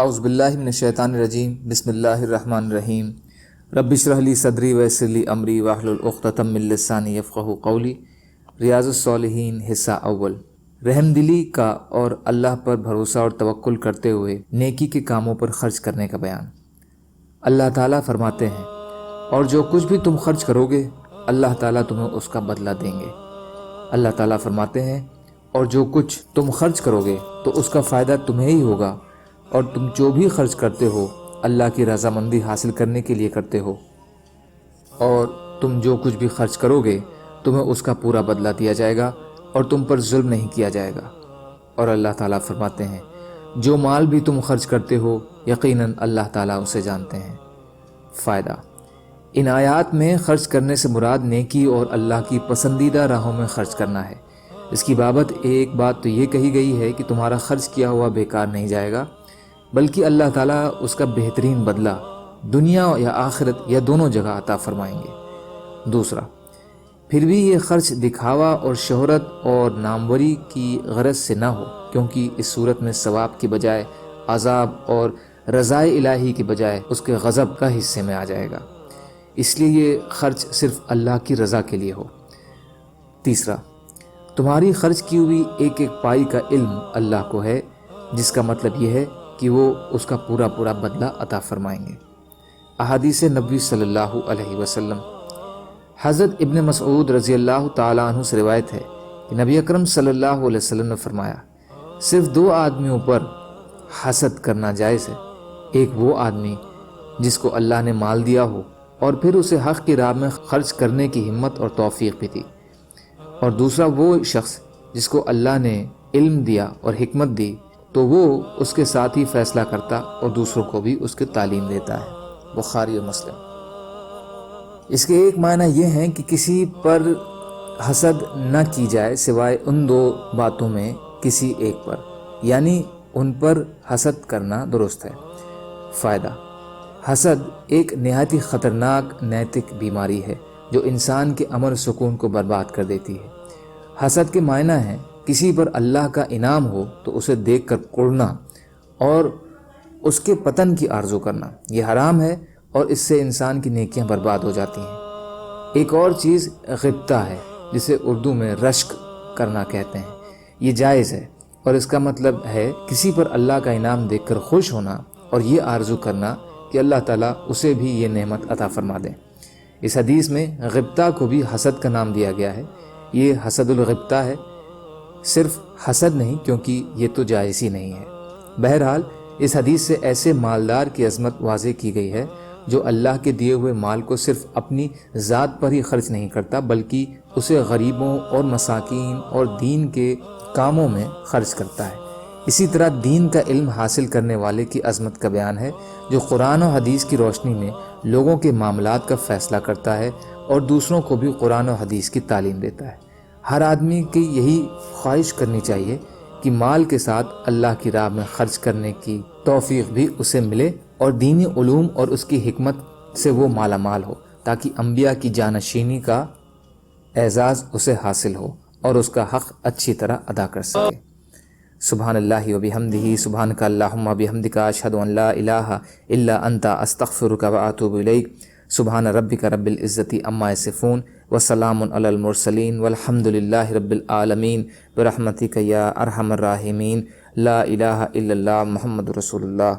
اعوذ باللہ من الشیطان الرجیم بسم اللہ الرحمن الرحیم رب اشرح لی صدری ویسر لی امری واحلل عقدۃ من لسانی یفقہوا قولی۔ ریاض الصالحین حصہ اول، رحم دلی کا اور اللہ پر بھروسہ اور توکل کرتے ہوئے نیکی کے کاموں پر خرچ کرنے کا بیان۔ اللہ تعالیٰ فرماتے ہیں، اور جو کچھ بھی تم خرچ کرو گے اللہ تعالیٰ تمہیں اس کا بدلہ دیں گے۔ اللہ تعالیٰ فرماتے ہیں، اور جو کچھ تم خرچ کرو گے تو اس کا فائدہ تمہیں ہی ہوگا، اور تم جو بھی خرچ کرتے ہو اللہ کی رضامندی حاصل کرنے کے لیے کرتے ہو، اور تم جو کچھ بھی خرچ کرو گے تمہیں اس کا پورا بدلہ دیا جائے گا اور تم پر ظلم نہیں کیا جائے گا۔ اور اللہ تعالیٰ فرماتے ہیں، جو مال بھی تم خرچ کرتے ہو یقیناً اللہ تعالیٰ اسے جانتے ہیں۔ فائدہ، ان آیات میں خرچ کرنے سے مراد نیکی اور اللہ کی پسندیدہ راہوں میں خرچ کرنا ہے۔ اس کی بابت ایک بات تو یہ کہی گئی ہے کہ تمہارا خرچ کیا ہوا بیکار نہیں جائے گا، بلکہ اللہ تعالیٰ اس کا بہترین بدلہ دنیا یا آخرت یا دونوں جگہ عطا فرمائیں گے۔ دوسرا، پھر بھی یہ خرچ دکھاوا اور شہرت اور ناموری کی غرض سے نہ ہو، کیونکہ اس صورت میں ثواب کی بجائے عذاب اور رضائے الہی کی بجائے اس کے غضب کا حصے میں آ جائے گا، اس لیے یہ خرچ صرف اللہ کی رضا کے لیے ہو۔ تیسرا، تمہاری خرچ کی ہوئی ایک ایک پائی کا علم اللہ کو ہے، جس کا مطلب یہ ہے کہ وہ اس کا پورا بدلہ عطا فرمائیں گے۔ احادیث نبوی صلی اللہ علیہ وسلم۔ حضرت ابن مسعود رضی اللہ تعالیٰ عنہ سے روایت ہے کہ نبی اکرم صلی اللہ علیہ وسلم نے فرمایا، صرف دو آدمیوں پر حسد کرنا جائز ہے، ایک وہ آدمی جس کو اللہ نے مال دیا ہو اور پھر اسے حق کی راہ میں خرچ کرنے کی ہمت اور توفیق بھی دی، اور دوسرا وہ شخص جس کو اللہ نے علم دیا اور حکمت دی تو وہ اس کے ساتھ ہی فیصلہ کرتا اور دوسروں کو بھی اس کی تعلیم دیتا ہے۔ بخاری و مسلم۔ اس کے ایک معنی یہ ہیں کہ کسی پر حسد نہ کی جائے سوائے ان دو باتوں میں کسی ایک پر، یعنی ان پر حسد کرنا درست ہے۔ فائدہ، حسد ایک نہایت خطرناک نیتک بیماری ہے جو انسان کے امن سکون کو برباد کر دیتی ہے۔ حسد کے معنی ہیں کسی پر اللہ کا انعام ہو تو اسے دیکھ کر کڑنا اور اس کے پتن کی آرزو کرنا، یہ حرام ہے اور اس سے انسان کی نیکیاں برباد ہو جاتی ہیں۔ ایک اور چیز غبطہ ہے، جسے اردو میں رشک کرنا کہتے ہیں، یہ جائز ہے اور اس کا مطلب ہے کسی پر اللہ کا انعام دیکھ کر خوش ہونا اور یہ آرزو کرنا کہ اللہ تعالیٰ اسے بھی یہ نعمت عطا فرما دیں۔ اس حدیث میں غبطہ کو بھی حسد کا نام دیا گیا ہے، یہ حسد الغبطہ ہے، صرف حسد نہیں، کیونکہ یہ تو جائز ہی نہیں ہے۔ بہرحال اس حدیث سے ایسے مالدار کی عظمت واضح کی گئی ہے جو اللہ کے دیے ہوئے مال کو صرف اپنی ذات پر ہی خرچ نہیں کرتا بلکہ اسے غریبوں اور مساکین اور دین کے کاموں میں خرچ کرتا ہے۔ اسی طرح دین کا علم حاصل کرنے والے کی عظمت کا بیان ہے جو قرآن و حدیث کی روشنی میں لوگوں کے معاملات کا فیصلہ کرتا ہے اور دوسروں کو بھی قرآن و حدیث کی تعلیم دیتا ہے۔ ہر آدمی کی یہی خواہش کرنی چاہیے کہ مال کے ساتھ اللہ کی راہ میں خرچ کرنے کی توفیق بھی اسے ملے اور دینی علوم اور اس کی حکمت سے وہ مالا مال ہو، تاکہ انبیاء کی جانشینی کا اعزاز اسے حاصل ہو اور اس کا حق اچھی طرح ادا کر سکے۔ سبحان اللہ و بحمدہ، سبحانک اللہم و بحمدک، اشہد ان لا الہ الا انت، استغفرک و اتوب الیک۔ سبحان ربک رب العزت عما یصفون وسلام علی المرسلین والحمد للہ رب العالمین برحمتک یا ارحم الراحمین۔ لا الہ الا اللہ محمد رسول اللہ۔